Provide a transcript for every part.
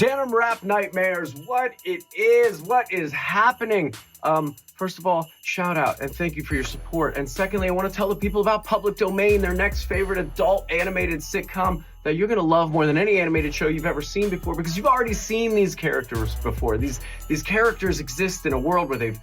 Denim-wrapped nightmares, what is happening? First of all, shout out and thank you for your support. And secondly, I want to tell the people about Public Domain, their next favorite adult animated sitcom that you're going to love more than any animated show you've ever seen before, because you've already seen these characters before. These characters exist in a world where they've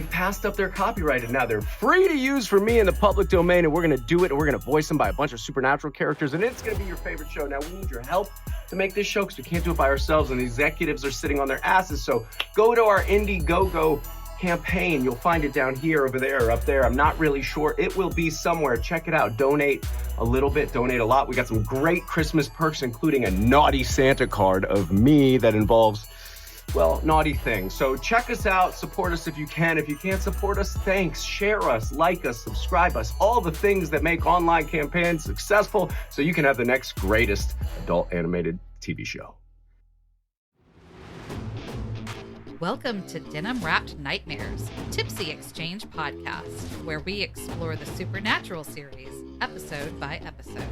passed up their copyright, and now they're free to use for me in the public domain, and we're going to do it, and we're going to voice them by a bunch of supernatural characters, and it's going to be your favorite show. Now, we need your help to make this show because we can't do it by ourselves, and the executives are sitting on their asses, so go to our Indiegogo campaign. You'll find it down here, over there, or up there. I'm not really sure. It will be somewhere. Check it out. Donate a little bit, donate a lot. We got some great Christmas perks, including a naughty Santa card of me that involves, well, naughty things. So check us out, support us if you can. If you can't support us, thanks. Share us, like us, subscribe us, all the things that make online campaigns successful so you can have the next greatest adult animated TV show. Welcome to Denim-wrapped Nightmares, Tipsy Exchange podcast, where we explore the supernatural series, episode by episode.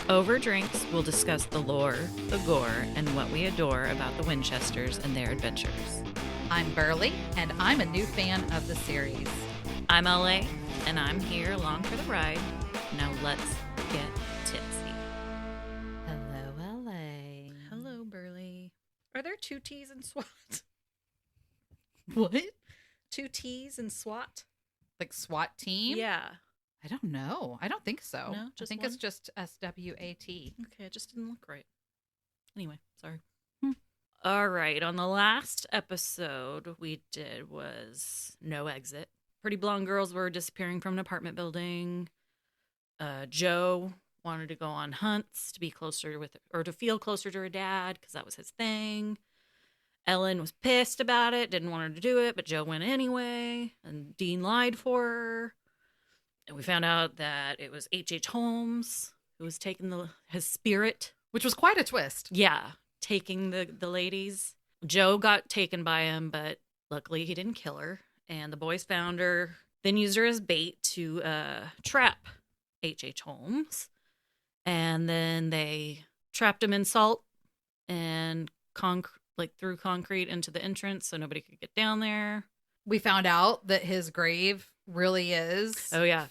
Over drinks, we'll discuss the lore, the gore, and what we adore about the Winchesters and their adventures. I'm Berly, and I'm a new fan of the series. I'm LA, and I'm here along for the ride. Now let's get tipsy. Hello, LA. Hello, Berly. Are there two T's in SWAT? What? Two T's in SWAT? Like SWAT team? Yeah. I don't know. I don't think so. No, I think one? it's just SWAT. Okay, it just didn't look right. Anyway, sorry. All right, on the last episode we did was No Exit. Pretty blonde girls were disappearing from an apartment building. Joe wanted to go on hunts to be closer with, or to feel closer to her dad, because that was his thing. Ellen was pissed about it, didn't want her to do it, but Joe went anyway, and Dean lied for her. And we found out that it was HH Holmes who was taking his spirit. Which was quite a twist. Yeah, taking the ladies. Joe got taken by him, but luckily he didn't kill her. And the boys found her, then used her as bait to trap HH Holmes. And then they trapped him in salt and threw concrete into the entrance so nobody could get down there. We found out that his grave really is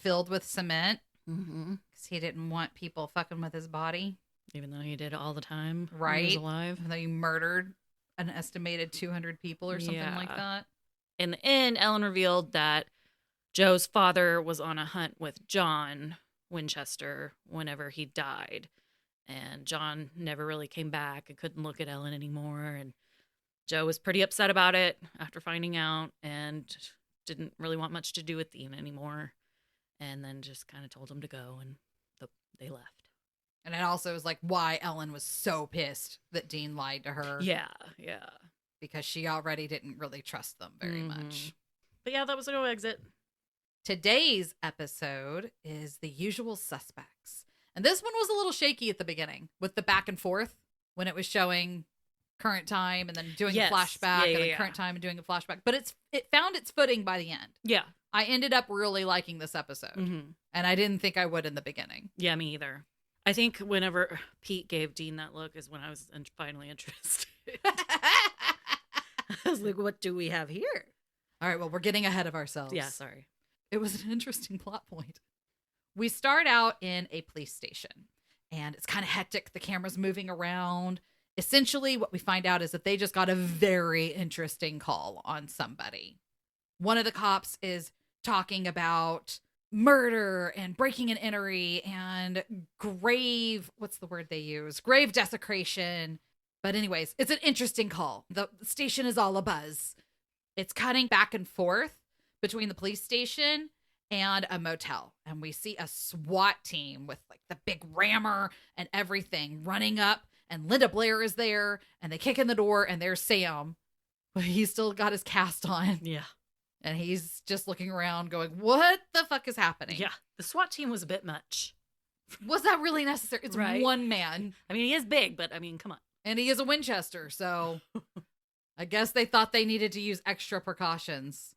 filled with cement because he didn't want people fucking with his body. Even though he did it all the time right? when he was alive. And then he murdered an estimated 200 people or something like that. In the end, Ellen revealed that Joe's father was on a hunt with John Winchester whenever he died. And John never really came back and couldn't look at Ellen anymore. And Joe was pretty upset about it after finding out and didn't really want much to do with Dean anymore. And then just kind of told him to go, and they left. And it also is like why Ellen was so pissed that Dean lied to her. Yeah. Because she already didn't really trust them very much. But yeah, that was a No Exit. Today's episode is The Usual Suspects. And this one was a little shaky at the beginning with the back and forth when it was showing current time and then doing a flashback and then current time and doing a flashback. But it found its footing by the end. Yeah. I ended up really liking this episode. And I didn't think I would in the beginning. Yeah, me either. I think whenever Pete gave Dean that look is when I was finally interested. I was like, what do we have here? All right, well, we're getting ahead of ourselves. Yeah, sorry. It was an interesting plot point. We start out in a police station, and it's kind of hectic. The camera's moving around. Essentially, what we find out is that they just got a very interesting call on somebody. One of the cops is talking about murder and breaking and entry and grave, what's the word they use? Grave desecration. But anyways, it's an interesting call. The station is all abuzz. It's cutting back and forth between the police station and a motel. And we see a SWAT team with like the big rammer and everything running up. And Linda Blair is there. And they kick in the door and there's Sam. But he's still got his cast on. Yeah. And he's just looking around going, what the fuck is happening? Yeah. The SWAT team was a bit much. Was that really necessary? It's right. One man. I mean, he is big, but I mean, come on. And he is a Winchester. So I guess they thought they needed to use extra precautions.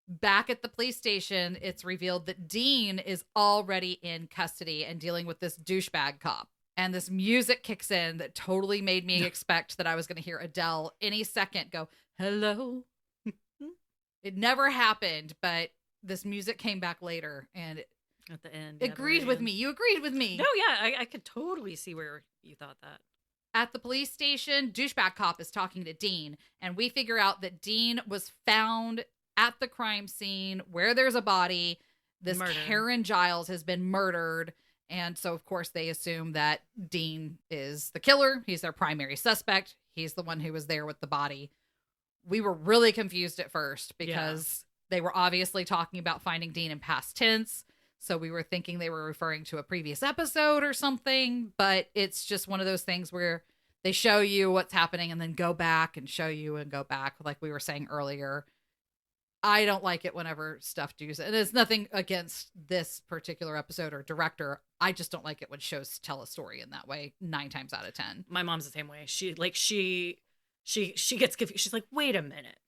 Back at the police station, it's revealed that Dean is already in custody and dealing with this douchebag cop. And this music kicks in that totally made me expect that I was going to hear Adele any second go, hello. It never happened, but this music came back later and At the end. agreed with me. You agreed with me. No, yeah, I could totally see where you thought that. At the police station, douchebag cop is talking to Dean, and we figure out that Dean was found at the crime scene where there's a body. This Murdered. Karen Giles has been murdered. And so, of course, they assume that Dean is the killer. He's their primary suspect. He's the one who was there with the body. We were really confused at first because they were obviously talking about finding Dean in past tense. So we were thinking they were referring to a previous episode or something. But it's just one of those things where they show you what's happening and then go back and show you and go back, like we were saying earlier. I don't like it whenever stuff does it. And it's nothing against this particular episode or director. I just don't like it when shows tell a story in that way 9 times out of 10. My mom's the same way. She gets confused. She's like, wait a minute.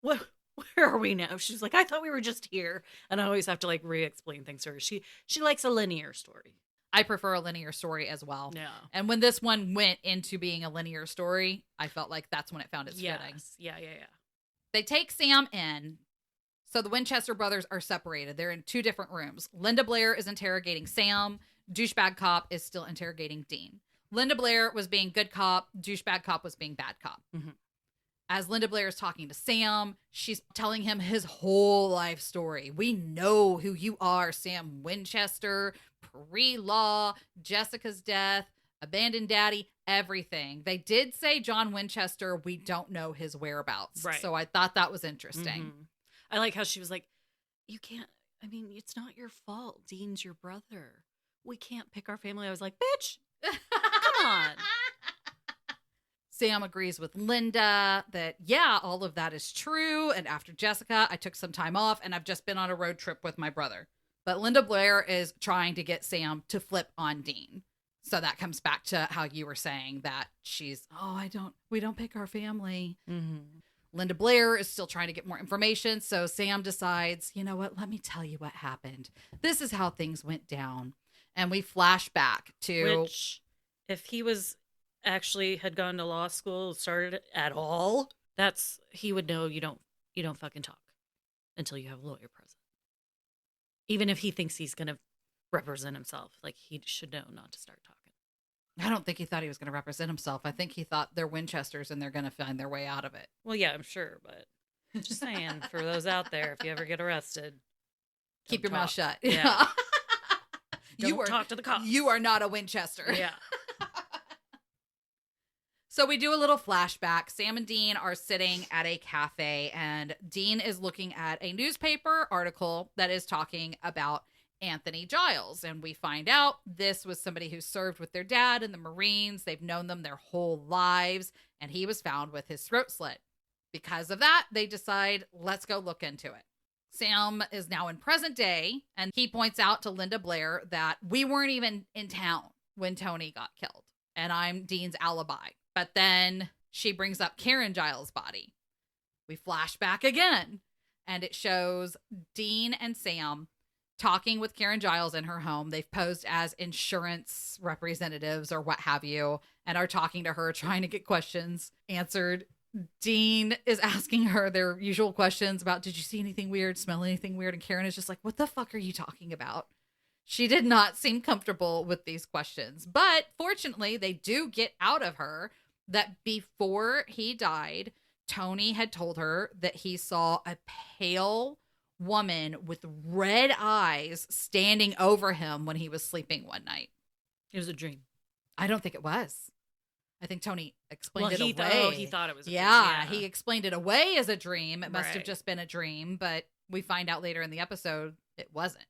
What? Where are we now? She's like, I thought we were just here. And I always have to like re-explain things to her. She likes a linear story. I prefer a linear story as well. Yeah. And when this one went into being a linear story, I felt like that's when it found its footing. Yeah. They take Sam in. So the Winchester brothers are separated. They're in 2 different rooms. Linda Blair is interrogating Sam. Douchebag cop is still interrogating Dean. Linda Blair was being good cop. Douchebag cop was being bad cop. Mm-hmm. As Linda Blair is talking to Sam, she's telling him his whole life story. We know who you are, Sam Winchester, pre-law, Jessica's death, abandoned daddy, everything. They did say John Winchester. We don't know his whereabouts. Right. So I thought that was interesting. Mm-hmm. I like how she was like, you can't, I mean, it's not your fault. Dean's your brother. We can't pick our family. I was like, bitch, come on. Sam agrees with Linda that, yeah, all of that is true. And after Jessica, I took some time off and I've just been on a road trip with my brother. But Linda Blair is trying to get Sam to flip on Dean. So that comes back to how you were saying that she's, we don't pick our family. Mm-hmm. Linda Blair is still trying to get more information. So Sam decides, you know what? Let me tell you what happened. This is how things went down. And we flash back to... Which, if he was actually had gone to law school, started at all, he would know you don't fucking talk until you have a lawyer present. Even if he thinks he's going to represent himself, like he should know not to start talking. I don't think he thought he was going to represent himself. I think he thought they're Winchesters and they're going to find their way out of it. Well, yeah, I'm sure, but just saying, for those out there, if you ever get arrested, keep your mouth shut. Yeah. Don't talk to the cops. You are not a Winchester. Yeah. So we do a little flashback. Sam and Dean are sitting at a cafe, and Dean is looking at a newspaper article that is talking about Anthony Giles. And we find out this was somebody who served with their dad in the Marines. They've known them their whole lives, and he was found with his throat slit. Because of that, they decide, let's go look into it. Sam is now in present day, and he points out to Linda Blair that we weren't even in town when Tony got killed, and I'm Dean's alibi. But then she brings up Karen Giles' body. We flash back again, and it shows Dean and Sam talking with Karen Giles in her home. They've posed as insurance representatives or what have you, and are talking to her, trying to get questions answered. Dean is asking her their usual questions about, did you see anything weird, smell anything weird? And Karen is just like, what the fuck are you talking about? She did not seem comfortable with these questions. But fortunately, they do get out of her that before he died, Tony had told her that he saw a pale woman with red eyes standing over him when he was sleeping one night. It was a dream. I don't think it was. I think Tony explained it away. He thought it was a dream. Yeah, he explained it away as a dream. It must have Right. just been a dream, but we find out later in the episode it wasn't.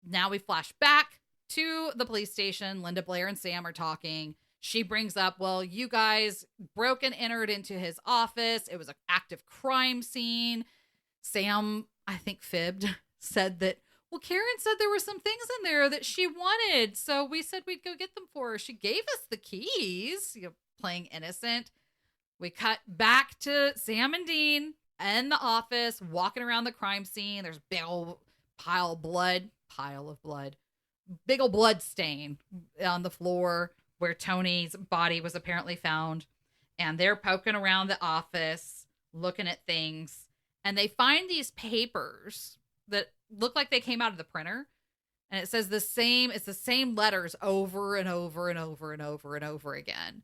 Now we flash back to the police station. Linda Blair and Sam are talking. She brings up, well, you guys broke and entered into his office. It was an active crime scene. Sam, I think, fibbed, said that, well, Karen said there were some things in there that she wanted, so we said we'd go get them for her. She gave us the keys, playing innocent. We cut back to Sam and Dean in the office, walking around the crime scene. There's a big old pile of blood, big old blood stain on the floor. where Tony's body was apparently found. And they're poking around the office, looking at things. And they find these papers that look like they came out of the printer. And it says it's the same letters over and over and over and over and over again.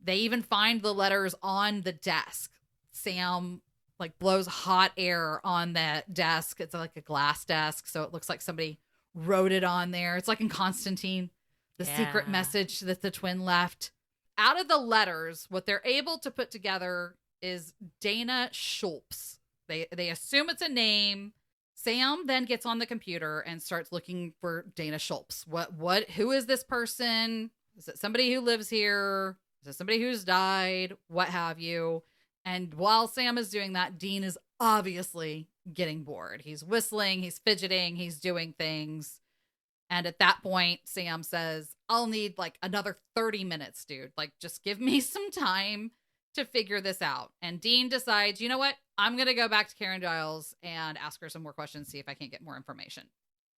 They even find the letters on the desk. Sam like blows hot air on that desk. It's like a glass desk, so it looks like somebody wrote it on there. It's like in Constantine, the secret message that the twin left. Out of the letters, what they're able to put together is Dana Schultz. They assume it's a name. Sam then gets on the computer and starts looking for Dana Schultz. Who is this person? Is it somebody who lives here? Is it somebody who's died? What have you? And while Sam is doing that, Dean is obviously getting bored. He's whistling, he's fidgeting, he's doing things. And at that point, Sam says, I'll need like another 30 minutes, dude. Like, just give me some time to figure this out. And Dean decides, you know what? I'm going to go back to Karen Giles and ask her some more questions, see if I can get more information.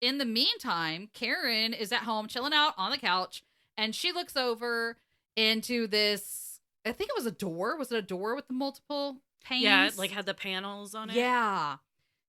In the meantime, Karen is at home chilling out on the couch, and she looks over into this, I think it was a door. Was it a door with the multiple panes? Yeah, it like had the panels on it. Yeah.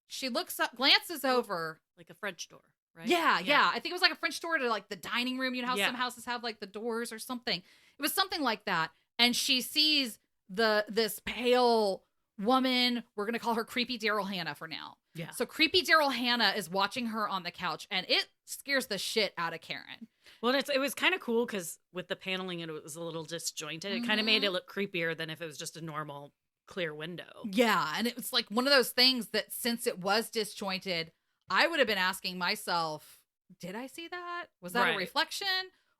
She looks up, glances over. Like a French door, right? Yeah. I think it was like a French door to like the dining room. You know how some houses have like the doors or something. It was something like that. And she sees this pale woman. We're going to call her Creepy Daryl Hannah for now. Yeah. So Creepy Daryl Hannah is watching her on the couch, and it scares the shit out of Karen. Well, it was kind of cool because with the paneling, it was a little disjointed. It kind of made it look creepier than if it was just a normal clear window. Yeah, and it was like one of those things that since it was disjointed, I would have been asking myself, did I see that? Was that a reflection?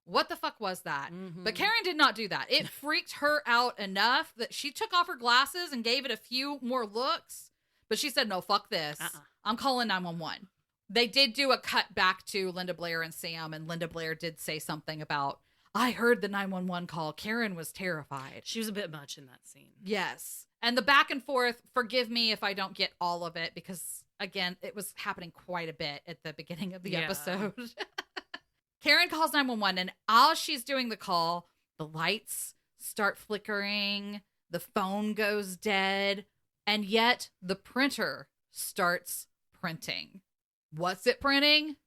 What the fuck was that? Mm-hmm. But Karen did not do that. It freaked her out enough that she took off her glasses and gave it a few more looks. But she said, no, fuck this. I'm calling 911. They did do a cut back to Linda Blair and Sam, and Linda Blair did say something about, I heard the 911 call. Karen was terrified. She was a bit much in that scene. Yes. And the back and forth, forgive me if I don't get all of it, because, again, it was happening quite a bit at the beginning of the episode. Karen calls 911, and as she's doing the call, the lights start flickering, the phone goes dead, and yet the printer starts printing. What's it printing?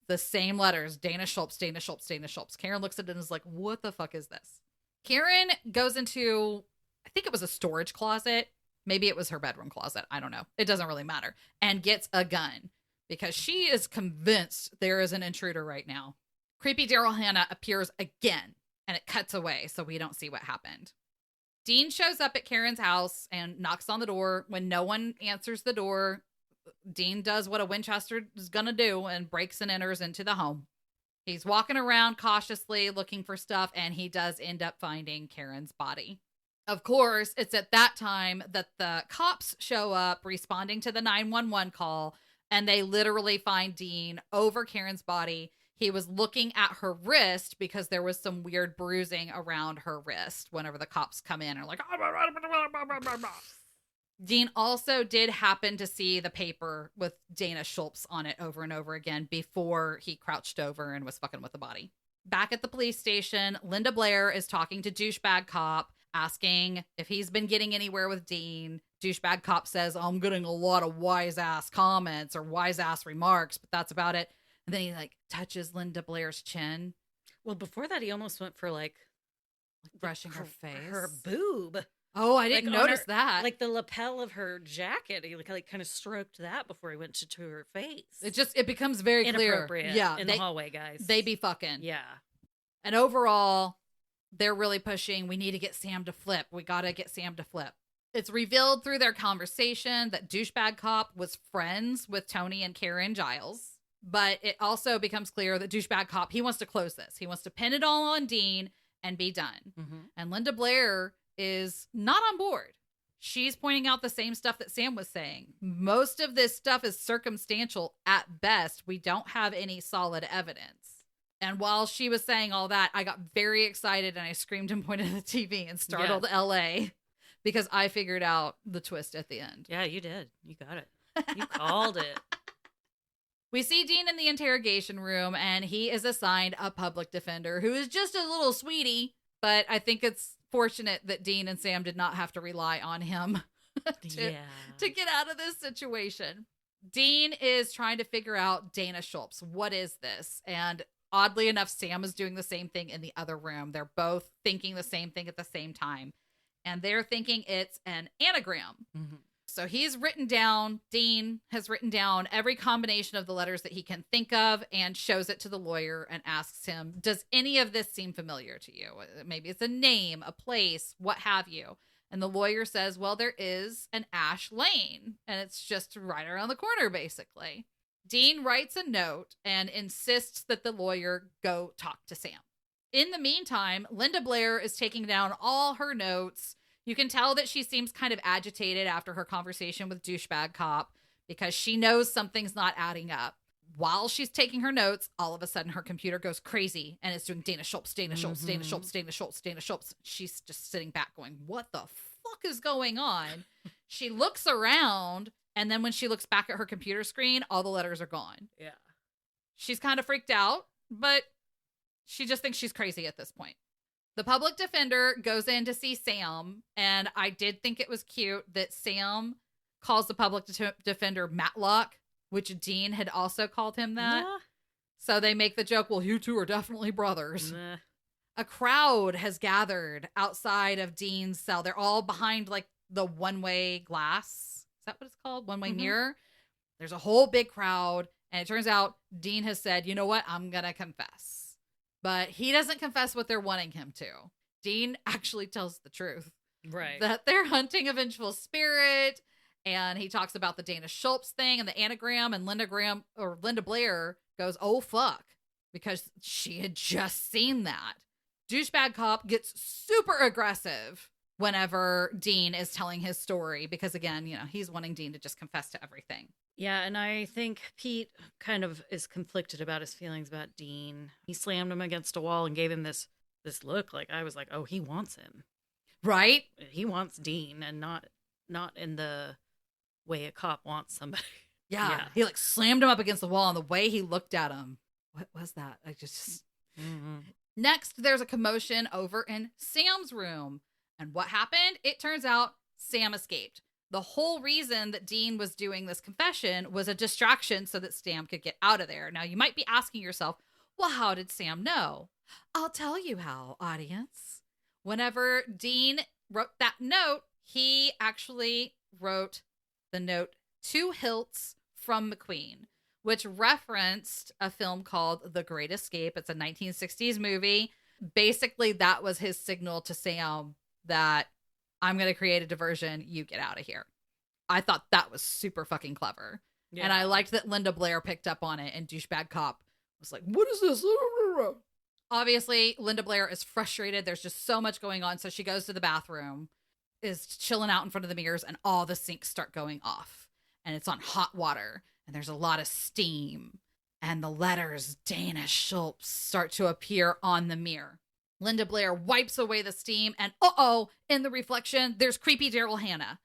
The same letters. Dana Schultz, Dana Schultz, Dana Schultz. Karen looks at it and is like, what the fuck is this? Karen goes into, I think it was a storage closet. Maybe it was her bedroom closet. I don't know. It doesn't really matter. And gets a gun because she is convinced there is an intruder right now. Creepy Daryl Hannah appears again, and it cuts away so we don't see what happened. Dean shows up at Karen's house and knocks on the door. When no one answers the door, Dean does what a Winchester is going to do and breaks and enters into the home. He's walking around cautiously looking for stuff, and he does end up finding Karen's body. Of course, it's at that time that the cops show up responding to the 911 call, and they literally find Dean over Karen's body. He was looking at her wrist because there was some weird bruising around her wrist whenever the cops come in and are like, Dean also did happen to see the paper with Dana Schultz on it over and over again before he crouched over and was fucking with the body. Back at the police station, Linda Blair is talking to douchebag cop, asking if he's been getting anywhere with Dean. Douchebag cop says, I'm getting a lot of wise ass comments or wise ass remarks, but that's about it. And then he like touches Linda Blair's chin. Well, before that, he almost went for like brushing her face. Her boob. Oh, I didn't notice that. Like the lapel of her jacket. He like kind of stroked that before he went to her face. It becomes very clear. Inappropriate. Yeah, in the hallway, guys. They be fucking. Yeah. And overall, they're really pushing. We need to get Sam to flip. We got to get Sam to flip. It's revealed through their conversation that douchebag cop was friends with Tony and Karen Giles. But it also becomes clear that douchebag cop, he wants to close this. He wants to pin it all on Dean and be done. Mm-hmm. And Linda Blair is not on board. She's pointing out the same stuff that Sam was saying. Most of this stuff is circumstantial at best. We don't have any solid evidence. And while she was saying all that, I got very excited and I screamed and pointed at the TV and startled LA because I figured out the twist at the end. Yeah, you did. You got it. You called it. We see Dean in the interrogation room, and he is assigned a public defender who is just a little sweetie, but I think it's fortunate that Dean and Sam did not have to rely on him to get out of this situation. Dean is trying to figure out Dana Schultz. What is this? And oddly enough, Sam is doing the same thing in the other room. They're both thinking the same thing at the same time. And they're thinking it's an anagram. Mm-hmm. So Dean has written down every combination of the letters that he can think of and shows it to the lawyer and asks him, does any of this seem familiar to you? Maybe it's a name, a place, what have you. And the lawyer says, well, there is an Ash Lane, and it's just right around the corner, basically. Dean writes a note and insists that the lawyer go talk to Sam. In the meantime, Linda Blair is taking down all her notes. You can tell that she seems kind of agitated after her conversation with douchebag cop because she knows something's not adding up. While she's taking her notes, all of a sudden her computer goes crazy and it's doing Dana Schultz, Dana Schultz, Dana Schultz, Dana Schultz, Dana Schultz. She's just sitting back going, what the fuck is going on? She looks around, and then when she looks back at her computer screen, all the letters are gone. Yeah. She's kind of freaked out, but she just thinks she's crazy at this point. The public defender goes in to see Sam, and I did think it was cute that Sam calls the public defender Matlock, which Dean had also called him that. Yeah. So they make the joke, well, you two are definitely brothers. Nah. A crowd has gathered outside of Dean's cell. They're all behind like the one-way glass. Is that what it's called? One-way mirror. There's a whole big crowd, and it turns out Dean has said, you know what? I'm going to confess. But he doesn't confess what they're wanting him to. Dean actually tells the truth. Right. That they're hunting a vengeful spirit, and he talks about the Dana Schultz thing and the anagram, and Linda Blair goes, oh, fuck, because she had just seen that. Douchebag cop gets super aggressive whenever Dean is telling his story because, again, he's wanting Dean to just confess to everything. Yeah, and I think Pete kind of is conflicted about his feelings about Dean. He slammed him against a wall and gave him this look. Like, I was like, oh, he wants him. Right? He wants Dean, and not in the way a cop wants somebody. Yeah. He like slammed him up against the wall, and the way he looked at him, what was that? I just... Mm-hmm. Next, there's a commotion over in Sam's room. And what happened? It turns out Sam escaped. The whole reason that Dean was doing this confession was a distraction so that Sam could get out of there. Now, you might be asking yourself, well, how did Sam know? I'll tell you how, audience. Whenever Dean wrote that note, he actually wrote the note to Hiltz from McQueen, which referenced a film called The Great Escape. It's a 1960s movie. Basically, that was his signal to Sam that I'm going to create a diversion. You get out of here. I thought that was super fucking clever. Yeah. And I liked that Linda Blair picked up on it, and douchebag cop was like, what is this? Obviously, Linda Blair is frustrated. There's just so much going on. So she goes to the bathroom, is chilling out in front of the mirrors, and all the sinks start going off. And it's on hot water. And there's a lot of steam. And the letters Dana Schultz start to appear on the mirror. Linda Blair wipes away the steam, and in the reflection, there's creepy Daryl Hannah.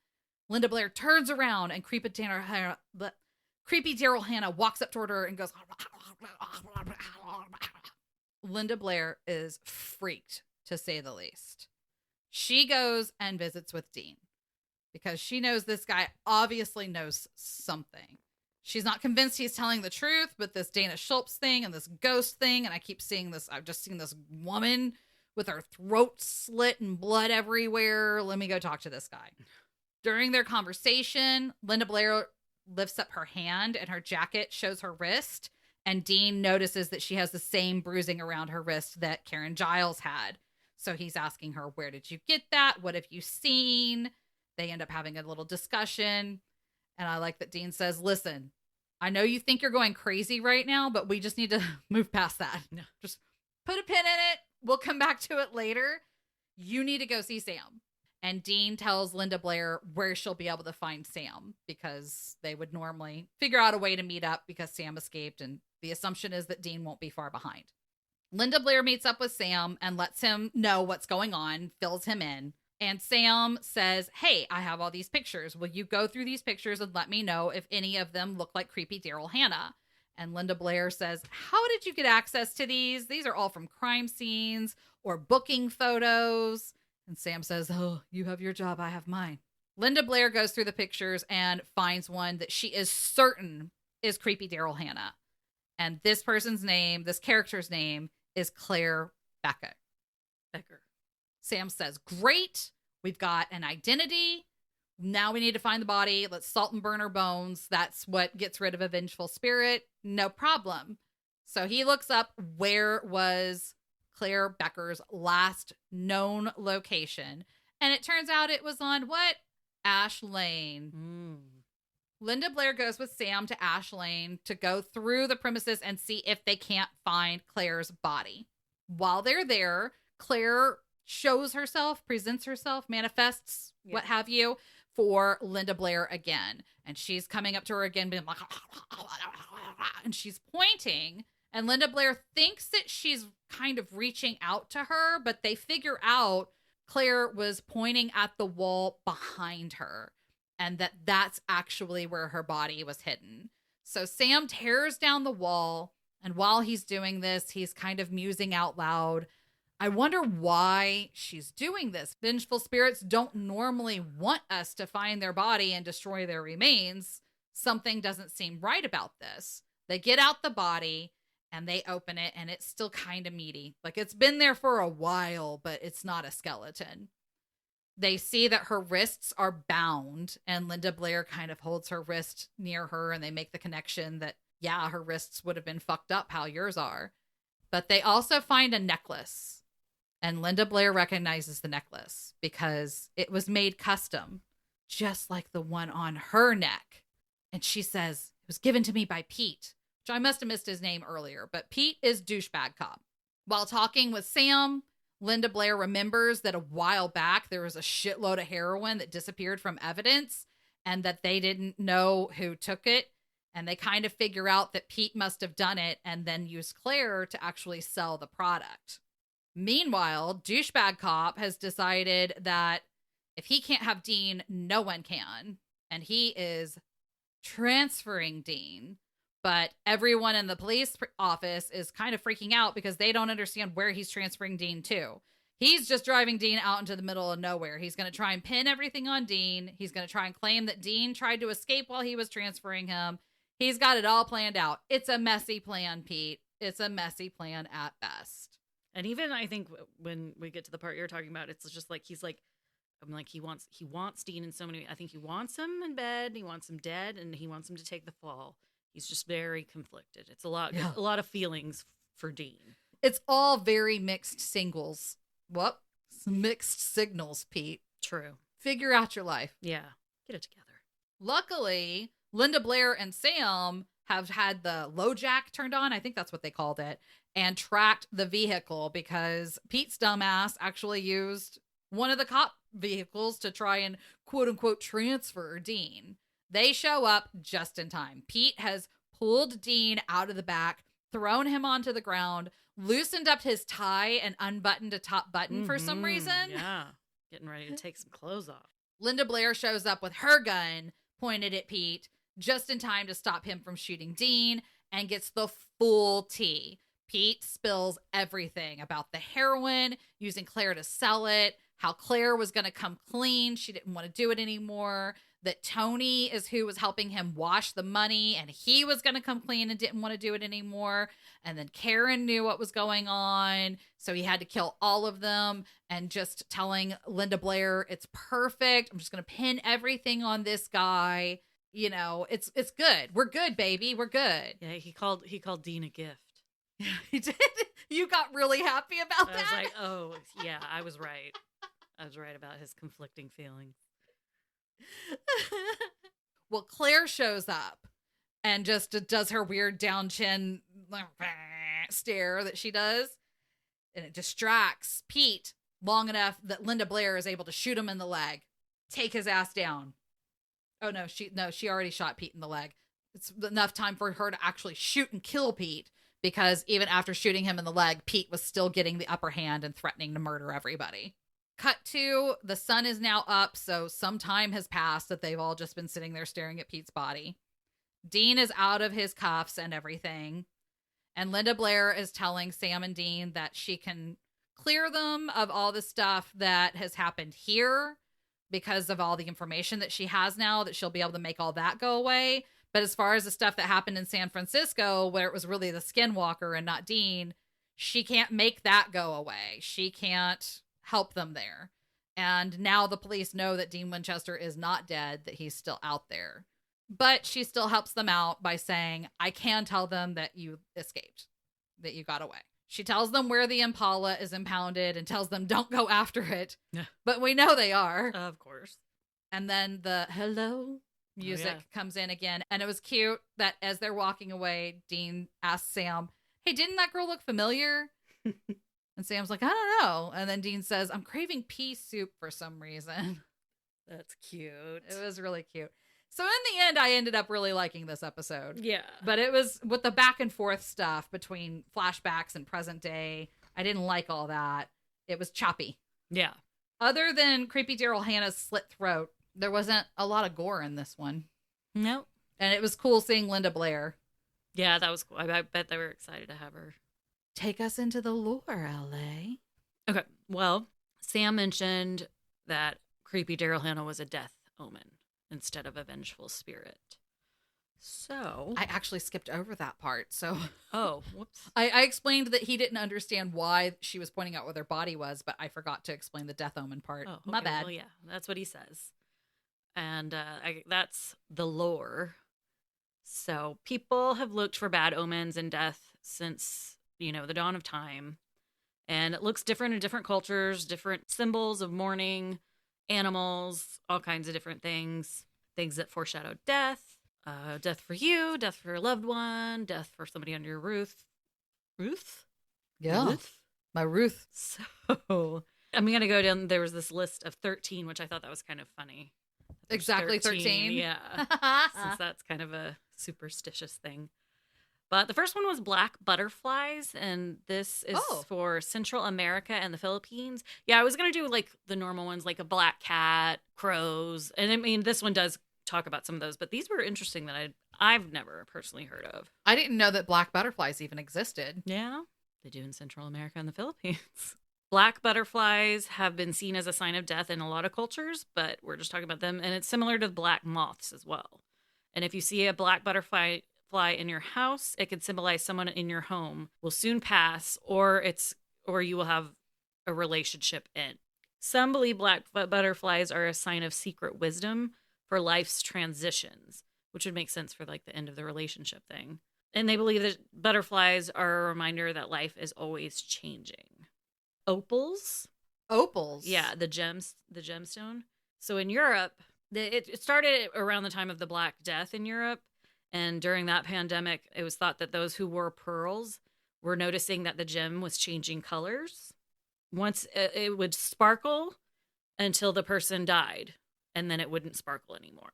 Linda Blair turns around, and creepy Daryl Hannah walks up toward her and goes... Linda Blair is freaked, to say the least. She goes and visits with Dean because she knows this guy obviously knows something. She's not convinced he's telling the truth, but this Dana Schultz thing and this ghost thing, and I keep seeing this, I've just seen this woman with her throat slit and blood everywhere. Let me go talk to this guy. During their conversation, Linda Blair lifts up her hand and her jacket shows her wrist, and Dean notices that she has the same bruising around her wrist that Karen Giles had. So he's asking her, where did you get that? What have you seen? They end up having a little discussion. And I like that Dean says, listen, I know you think you're going crazy right now, but we just need to move past that. Just put a pin in it. We'll come back to it later. You need to go see Sam. And Dean tells Linda Blair where she'll be able to find Sam because they would normally figure out a way to meet up because Sam escaped. And the assumption is that Dean won't be far behind. Linda Blair meets up with Sam and lets him know what's going on, fills him in. And Sam says, hey, I have all these pictures. Will you go through these pictures and let me know if any of them look like creepy Daryl Hannah? And Linda Blair says, how did you get access to these? These are all from crime scenes or booking photos. And Sam says, oh, you have your job, I have mine. Linda Blair goes through the pictures and finds one that she is certain is creepy Daryl Hannah. And this person's name, this character's name, is Claire Becker. Sam says, great, we've got an identity. Now we need to find the body. Let's salt and burn her bones. That's what gets rid of a vengeful spirit. No problem. So he looks up where was Claire Becker's last known location. And it turns out it was on what? Ash Lane. Linda Blair goes with Sam to Ash Lane to go through the premises and see if they can't find Claire's body. While they're there, Claire shows herself, presents herself, manifests, what have you, for Linda Blair again. And she's coming up to her again, being like, and she's pointing. And Linda Blair thinks that she's kind of reaching out to her, but they figure out Claire was pointing at the wall behind her and that that's actually where her body was hidden. So Sam tears down the wall. And while he's doing this, he's kind of musing out loud, I wonder why she's doing this. Vengeful spirits don't normally want us to find their body and destroy their remains. Something doesn't seem right about this. They get out the body and they open it and it's still kind of meaty. Like it's been there for a while, but it's not a skeleton. They see that her wrists are bound and Linda Blair kind of holds her wrist near her and they make the connection that, yeah, her wrists would have been fucked up how yours are. But they also find a necklace. And Linda Blair recognizes the necklace because it was made custom, just like the one on her neck. And she says, it was given to me by Pete, which I must have missed his name earlier, but Pete is douchebag cop. While talking with Sam, Linda Blair remembers that a while back there was a shitload of heroin that disappeared from evidence and that they didn't know who took it. And they kind of figure out that Pete must have done it and then used Claire to actually sell the product. Meanwhile, douchebag cop has decided that if he can't have Dean, no one can. And he is transferring Dean. But everyone in the police office is kind of freaking out because they don't understand where he's transferring Dean to. He's just driving Dean out into the middle of nowhere. He's going to try and pin everything on Dean. He's going to try and claim that Dean tried to escape while he was transferring him. He's got it all planned out. It's a messy plan, Pete. It's a messy plan at best. And even I think when we get to the part you're talking about, it's just like he wants Dean in so many. I think he wants him in bed, he wants him dead, and he wants him to take the fall. He's just very conflicted. It's a lot of feelings for Dean. It's all very mixed signals. What? Mixed signals, Pete. True. Figure out your life. Yeah. Get it together. Luckily, Linda Blair and Sam have had the LoJack turned on. I think that's what they called it. And tracked the vehicle because Pete's dumbass actually used one of the cop vehicles to try and quote unquote transfer Dean. They show up just in time. Pete has pulled Dean out of the back, thrown him onto the ground, loosened up his tie and unbuttoned a top button for some reason. Yeah. Getting ready to take some clothes off. Linda Blair shows up with her gun pointed at Pete just in time to stop him from shooting Dean and gets the full tea. Pete spills everything about the heroin, using Claire to sell it, how Claire was going to come clean. She didn't want to do it anymore. That Tony is who was helping him wash the money and he was going to come clean and didn't want to do it anymore. And then Karen knew what was going on. So he had to kill all of them and just telling Linda Blair, it's perfect. I'm just going to pin everything on this guy. You know, it's good. We're good, baby. We're good. Yeah, he called Dean a gift. Yeah, he did. You got really happy about that? I was like, oh, yeah, I was right. I was right about his conflicting feelings. Well, Claire shows up and just does her weird down chin stare that she does. And it distracts Pete long enough that Linda Blair is able to shoot him in the leg, take his ass down. Oh, no, she already shot Pete in the leg. It's enough time for her to actually shoot and kill Pete. Because even after shooting him in the leg, Pete was still getting the upper hand and threatening to murder everybody. Cut to, the sun is now up, so some time has passed that they've all just been sitting there staring at Pete's body. Dean is out of his cuffs and everything. And Linda Blair is telling Sam and Dean that she can clear them of all the stuff that has happened here because of all the information that she has now, that she'll be able to make all that go away. But as far as the stuff that happened in San Francisco, where it was really the skinwalker and not Dean, she can't make that go away. She can't help them there. And now the police know that Dean Winchester is not dead, that he's still out there. But she still helps them out by saying, I can tell them that you escaped, that you got away. She tells them where the Impala is impounded and tells them don't go after it. Yeah. But we know they are. Of course. And then the hello music comes in again. And it was cute that as they're walking away, Dean asks Sam, hey, didn't that girl look familiar? And Sam's like, I don't know. And then Dean says, I'm craving pea soup for some reason. That's cute. It was really cute. So in the end, I ended up really liking this episode. Yeah. But it was with the back and forth stuff between flashbacks and present day. I didn't like all that. It was choppy. Yeah. Other than creepy Daryl Hannah's slit throat, there wasn't a lot of gore in this one. Nope. And it was cool seeing Linda Blair. Yeah, that was cool. I bet they were excited to have her. Take us into the lore, LA. Okay. Well, Sam mentioned that creepy Daryl Hannah was a death omen instead of a vengeful spirit. So I actually skipped over that part. So oh, whoops. I explained that he didn't understand why she was pointing out where their body was, but I forgot to explain the death omen part. Oh, okay. My bad. Well, yeah, that's what he says. And that's the lore. So people have looked for bad omens and death since, the dawn of time. And it looks different in different cultures, different symbols of mourning, animals, all kinds of different things that foreshadow death. Death for you, death for your loved one, death for somebody under your roof. Ruth? Yeah. Ruth? My Ruth. So I'm going to go down. There was this list of 13, which I thought that was kind of funny. There's Exactly 13. Yeah. Since that's kind of a superstitious thing. But the first one was black butterflies, and this is for Central America and the Philippines. Yeah, I was going to do like the normal ones, like a black cat, crows. And I mean, this one does talk about some of those, but these were interesting that I've never personally heard of. I didn't know that black butterflies even existed. Yeah, they do in Central America and the Philippines. Black butterflies have been seen as a sign of death in a lot of cultures, but we're just talking about them. And it's similar to black moths as well. And if you see a black butterfly in your house, it could symbolize someone in your home will soon pass, or you will have a relationship end. Some believe black butterflies are a sign of secret wisdom for life's transitions, which would make sense for like the end of the relationship thing. And they believe that butterflies are a reminder that life is always changing. Opals. Yeah, the gemstone. So in Europe, it started around the time of the Black Death in Europe. And during that pandemic, it was thought that those who wore pearls were noticing that the gem was changing colors. Once it would sparkle until the person died, and then it wouldn't sparkle anymore.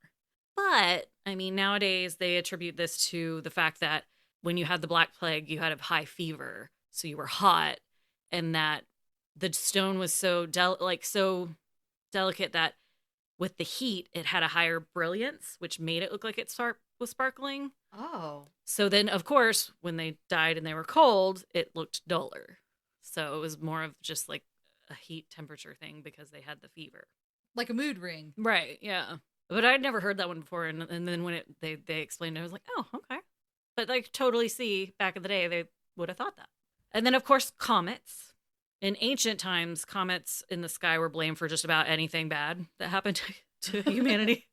But, I mean, nowadays they attribute this to the fact that when you had the Black Plague, you had a high fever, so you were hot, and that the stone was so delicate that with the heat, it had a higher brilliance, which made it look like it was sparkling. Oh. So then, of course, when they died and they were cold, it looked duller. So it was more of just like a heat temperature thing because they had the fever. Like a mood ring. Right, yeah. But I'd never heard that one before. And then when they explained it, I was like, oh, okay. But like totally see, back in the day, they would have thought that. And then, of course, comets. In ancient times, comets in the sky were blamed for just about anything bad that happened to humanity.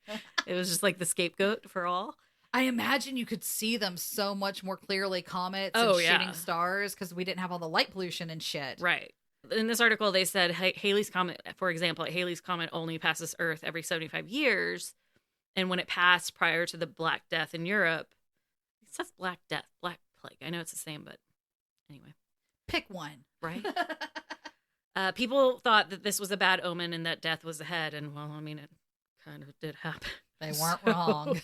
It was just like the scapegoat for all. I imagine you could see them so much more clearly, comets Oh, and yeah. shooting stars, because we didn't have all the light pollution and shit. Right. In this article, they said Halley's Comet, for example, Halley's Comet only passes Earth every 75 years. And when it passed prior to the Black Death in Europe, it says Black Death, Black Plague. I know it's the same, but anyway. Pick one. Right? People thought that this was a bad omen and that death was ahead. And, well, I mean, it kind of did happen. They weren't wrong.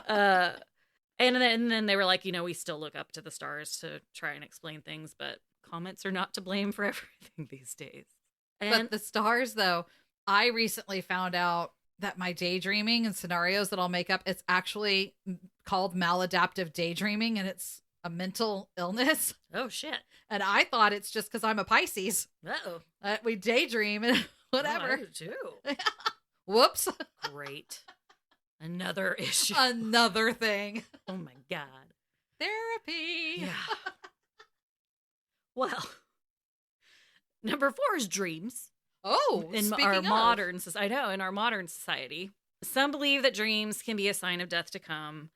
And then they were like, we still look up to the stars to try and explain things, but comets are not to blame for everything these days. And But the stars, though, I recently found out that my daydreaming and scenarios that I'll make up, it's actually called maladaptive daydreaming, and it's a mental illness. Oh, shit. And I thought it's just because I'm a Pisces. Uh-oh. We daydream and whatever. Oh, I do too. Whoops. Great. Another issue. Another thing. Oh, my God. Therapy. Yeah. Well, number 4 is dreams. Oh, In speaking our of. modern society. I know, in our modern society. Some believe that dreams can be a sign of death to come.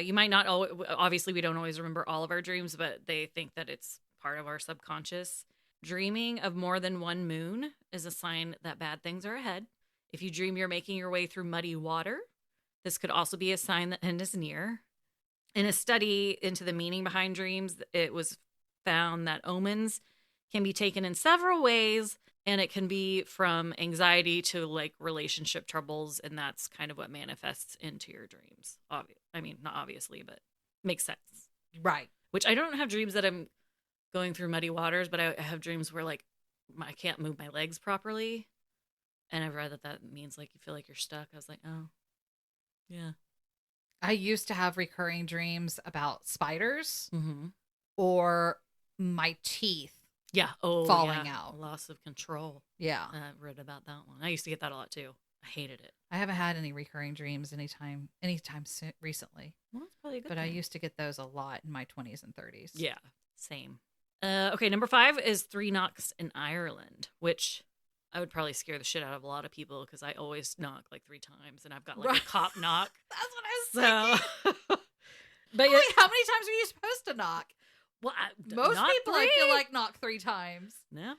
You might not, obviously, we don't always remember all of our dreams, but they think that it's part of our subconscious. Dreaming of more than one moon is a sign that bad things are ahead. If you dream you're making your way through muddy water, this could also be a sign that end is near. In a study into the meaning behind dreams, it was found that omens can be taken in several ways, and it can be from anxiety to like relationship troubles, and that's kind of what manifests into your dreams. I mean, not obviously, but makes sense. Right. Which I don't have dreams that I'm going through muddy waters, but I have dreams where like I can't move my legs properly. And I've read that means like you feel like you're stuck. I was like, oh, yeah. I used to have recurring dreams about spiders Mm-hmm. or my teeth. Yeah. Oh, Falling yeah. out. Loss of control. Yeah. I read about that one. I used to get that a lot too. I hated it. I haven't had any recurring dreams anytime soon, recently. Well, that's probably a good But I thing. used to get those a lot in my 20s and 30s. Yeah, same. Okay, number 5 is 3 knocks in Ireland, which I would probably scare the shit out of a lot of people because I always knock like 3 times, and I've got like Right. a cop knock. That's what I was So, thinking. but Wait, how many times are you supposed to knock? well, Most not people, 3. I feel like, knock 3 times. No.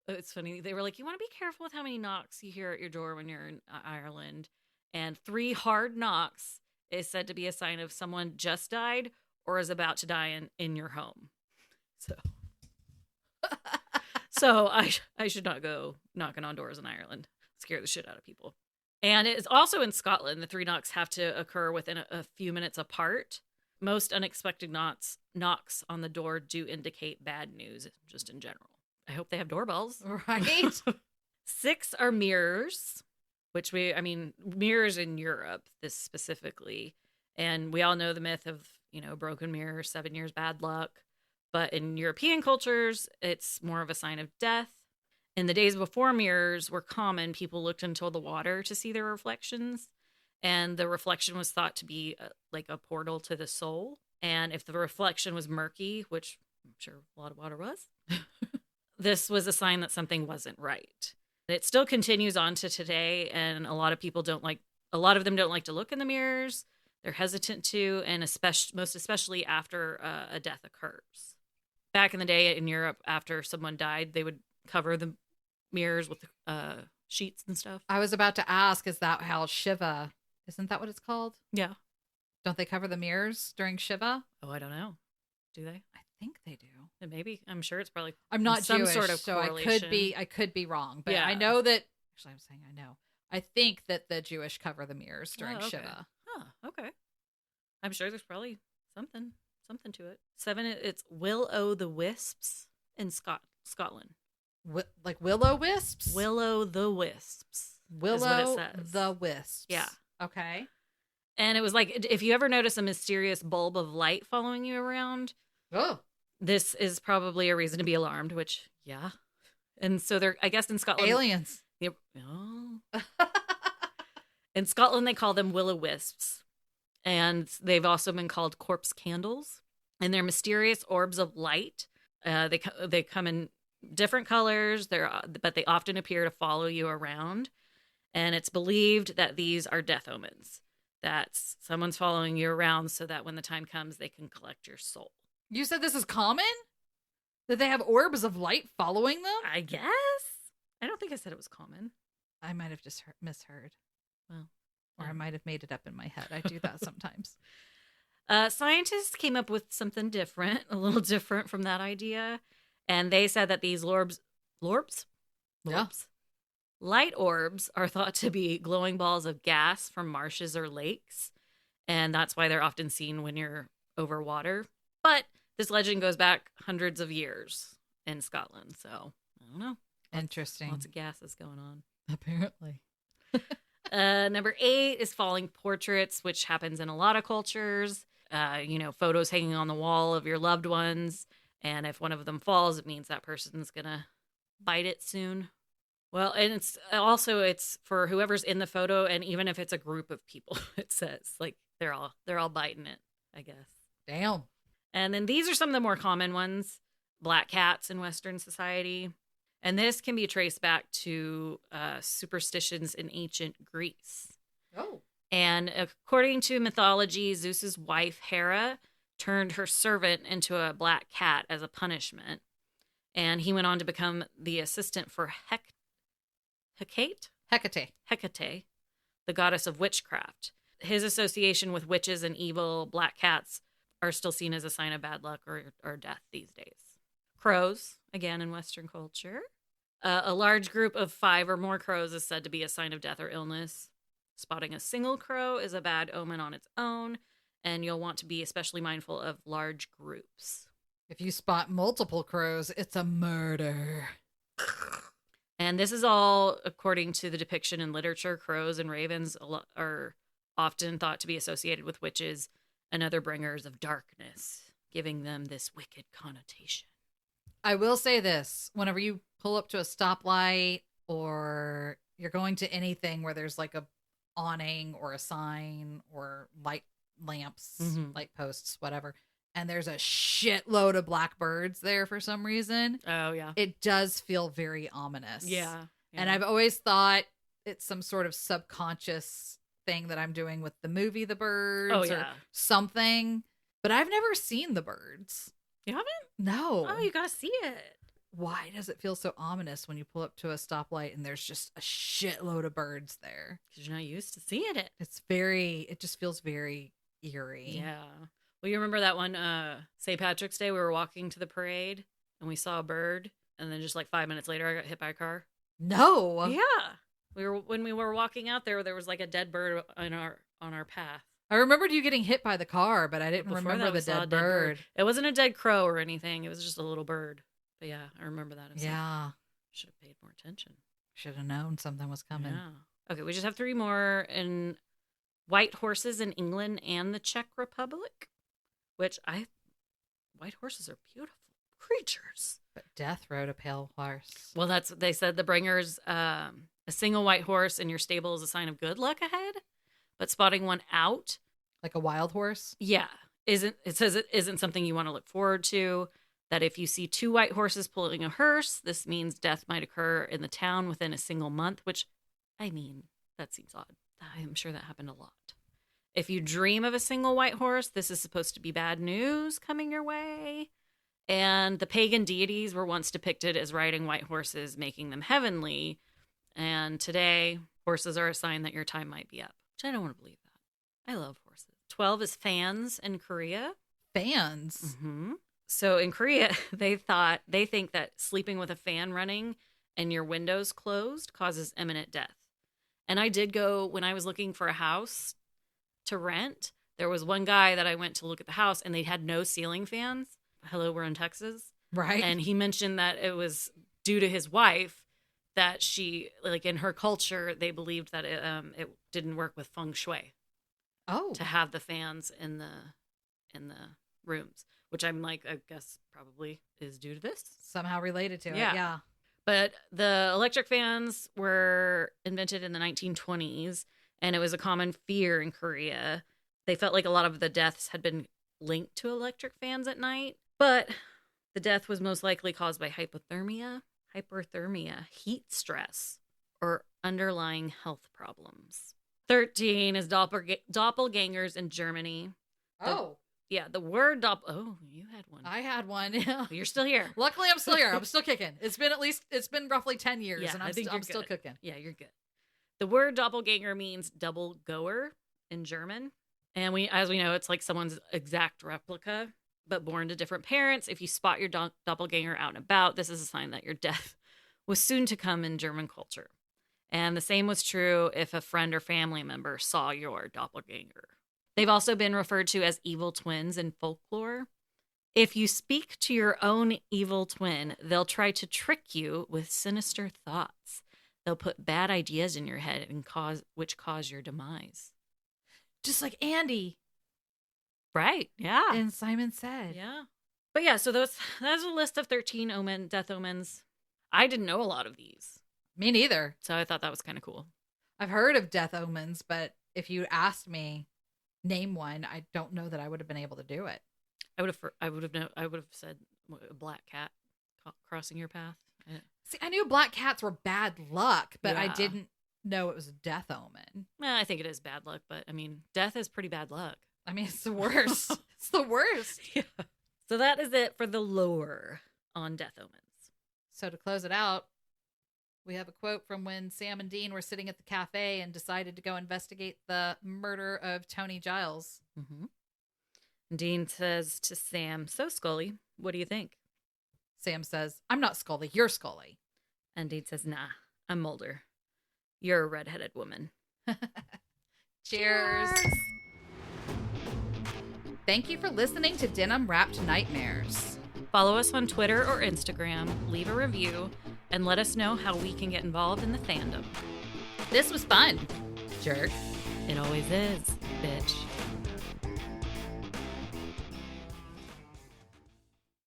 It's funny. They were like, you want to be careful with how many knocks you hear at your door when you're in Ireland. And 3 hard knocks is said to be a sign of someone just died or is about to die in your home. So I should not go knocking on doors in Ireland. Scare the shit out of people. And it's also in Scotland. The 3 knocks have to occur within a few minutes apart. Most unexpected knocks on the door do indicate bad news, just in general. I hope they have doorbells. Right? 6 are mirrors, which mirrors in Europe, this specifically. And we all know the myth of, broken mirror, 7 years bad luck. But in European cultures, it's more of a sign of death. In the days before mirrors were common, people looked into the water to see their reflections. And the reflection was thought to be like a portal to the soul. And if the reflection was murky, which I'm sure a lot of water was, this was a sign that something wasn't right. It still continues on to today, and a lot of them don't like to look in the mirrors. They're hesitant to, and most especially after a death occurs. Back in the day in Europe, after someone died, they would cover the mirrors with sheets and stuff. I was about to ask, is that how Shiva, isn't that what it's called? Yeah. Don't they cover the mirrors during Shiva? Oh, I don't know. Do they? I think they do. And maybe. I'm sure it's probably I'm not some Jewish, sort of so correlation. I could be wrong, but Yeah. I know that. Actually, I'm saying I know. I think that the Jewish cover the mirrors during Oh, okay. Shiva. Huh, okay. I'm sure there's probably something to it. 7, it's will-o'-the-wisps in Scotland. Like will-o'-wisps? Will-o'-the-wisps. Is what it Willow says. the wisps. Yeah. Okay. And it was like, if you ever notice a mysterious bulb of light following you around, Oh. this is probably a reason to be alarmed, which, yeah. And so they're, I guess in Scotland. Aliens. Oh. In Scotland, they call them will-o'-wisps. And they've also been called corpse candles. And they're mysterious orbs of light. They come in different colors, but they often appear to follow you around. And it's believed that these are death omens. That someone's following you around so that when the time comes, they can collect your soul. You said this is common? That they have orbs of light following them? I guess. I don't think I said it was common. I might have just misheard. Well, Or I might have made it up in my head. I do that sometimes. Scientists came up with something different, a little different from that idea. And they said that these Lorbs? Yeah. Light orbs are thought to be glowing balls of gas from marshes or lakes. And that's why they're often seen when you're over water. But this legend goes back hundreds of years in Scotland. So, I don't know. Interesting. Lots of gases going on. Apparently. Number 8 is falling portraits, which happens in a lot of cultures. Photos hanging on the wall of your loved ones. And if one of them falls, it means that person's going to bite it soon. Well, and it's for whoever's in the photo. And even if it's a group of people, it says like they're all biting it, I guess. Damn. And then these are some of the more common ones. Black cats in Western society. And this can be traced back to superstitions in ancient Greece. Oh. And according to mythology, Zeus's wife, Hera, turned her servant into a black cat as a punishment. And he went on to become the assistant for Hecate, the goddess of witchcraft. His association with witches and evil black cats are still seen as a sign of bad luck or death these days. Crows, again in Western culture. A large group of 5 or more crows is said to be a sign of death or illness. Spotting a single crow is a bad omen on its own, and you'll want to be especially mindful of large groups. If you spot multiple crows, it's a murder. And this is all according to the depiction in literature. Crows and ravens are often thought to be associated with witches and other bringers of darkness, giving them this wicked connotation. I will say this. Whenever you pull up to a stoplight or you're going to anything where there's like a awning or a sign or light lamps, light posts, whatever, and there's a shitload of blackbirds there for some reason. Oh, yeah. It does feel very ominous. Yeah. And I've always thought it's some sort of subconscious thing that I'm doing with the movie The Birds or something. But I've never seen the birds. You haven't? No. Oh, you gotta see it. Why does it feel so ominous when you pull up to a stoplight and there's just a shitload of birds there? Because you're not used to seeing it. It just feels very eerie. Yeah. Well, you remember that one, St. Patrick's Day, we were walking to the parade and we saw a bird, and then just like 5 minutes later, I got hit by a car. No. Yeah. When we were walking out there was like a dead bird on our path. I remembered you getting hit by the car, but I didn't Before remember that, we the saw a dead bird. It wasn't a dead crow or anything. It was just a little bird. But yeah, I remember that. Yeah. Should have paid more attention. Should have known something was coming. Yeah. Okay, we just have 3 more. In white horses in England and the Czech Republic, white horses are beautiful creatures. But death rode a pale horse. Well, they said the bringers, a single white horse in your stable is a sign of good luck ahead, but spotting one out, like a wild horse? Yeah. It says it isn't something you want to look forward to. That if you see 2 white horses pulling a hearse, this means death might occur in the town within a single month, which, I mean, that seems odd. I'm sure that happened a lot. If you dream of a single white horse, this is supposed to be bad news coming your way. And the pagan deities were once depicted as riding white horses, making them heavenly. And today, horses are a sign that your time might be up, which I don't want to believe that. I love horses. 12 is fans in Korea. Fans? Mm-hmm. So in Korea, they think that sleeping with a fan running and your windows closed causes imminent death. And I did go, when I was looking for a house to rent, there was one guy that I went to look at the house and they had no ceiling fans. Hello, we're in Texas. Right. And he mentioned that it was due to his wife that she, like in her culture, they believed that it didn't work with feng shui. Oh. To have the fans in the rooms. Which I'm like, I guess probably is due to this. Somehow related to it, Yeah. yeah. But the electric fans were invented in the 1920s, and it was a common fear in Korea. They felt like a lot of the deaths had been linked to electric fans at night, but the death was most likely caused by hypothermia, heat stress, or underlying health problems. 13 is doppelgangers in Germany. Oh. Yeah, the word oh, you had one. I had one. Yeah. You're still here. Luckily, I'm still here. I'm still kicking. It's been roughly 10 years, Yeah, and I think I'm you're still good. cooking. Yeah, you're good. The word doppelganger means double goer in German. And as we know, it's like someone's exact replica, but born to different parents. If you spot your doppelganger out and about, this is a sign that your death was soon to come in German culture. And the same was true if a friend or family member saw your doppelganger. They've also been referred to as evil twins in folklore. If you speak to your own evil twin, they'll try to trick you with sinister thoughts. They'll put bad ideas in your head and which cause your demise. Just like Andy. Right. Yeah. And Simon Said. Yeah. But yeah, so that's a list of 13 death omens. I didn't know a lot of these. Me neither. So I thought that was kind of cool. I've heard of death omens, but if you asked me name one, I don't know that I would have been able to do it. I would have said a black cat crossing your path. See, I knew black cats were bad luck, but I Yeah. didn't know it was a death omen. Well, I think it is bad luck, but I mean, death is pretty bad luck. I mean, it's the worst. It's the worst. Yeah. So that is it for the lore on death omens. So to close it out, we have a quote from when Sam and Dean were sitting at the cafe and decided to go investigate the murder of Tony Giles. Mm-hmm. Dean says to Sam, "So, Scully, what do you think?" Sam says, "I'm not Scully, you're Scully." And Dean says, "Nah, I'm Mulder. You're a redheaded woman." Cheers. Thank you for listening to Denim-wrapped Nightmares. Follow us on Twitter or Instagram, leave a review, and let us know how we can get involved in the fandom. This was fun, jerk. It always is, bitch.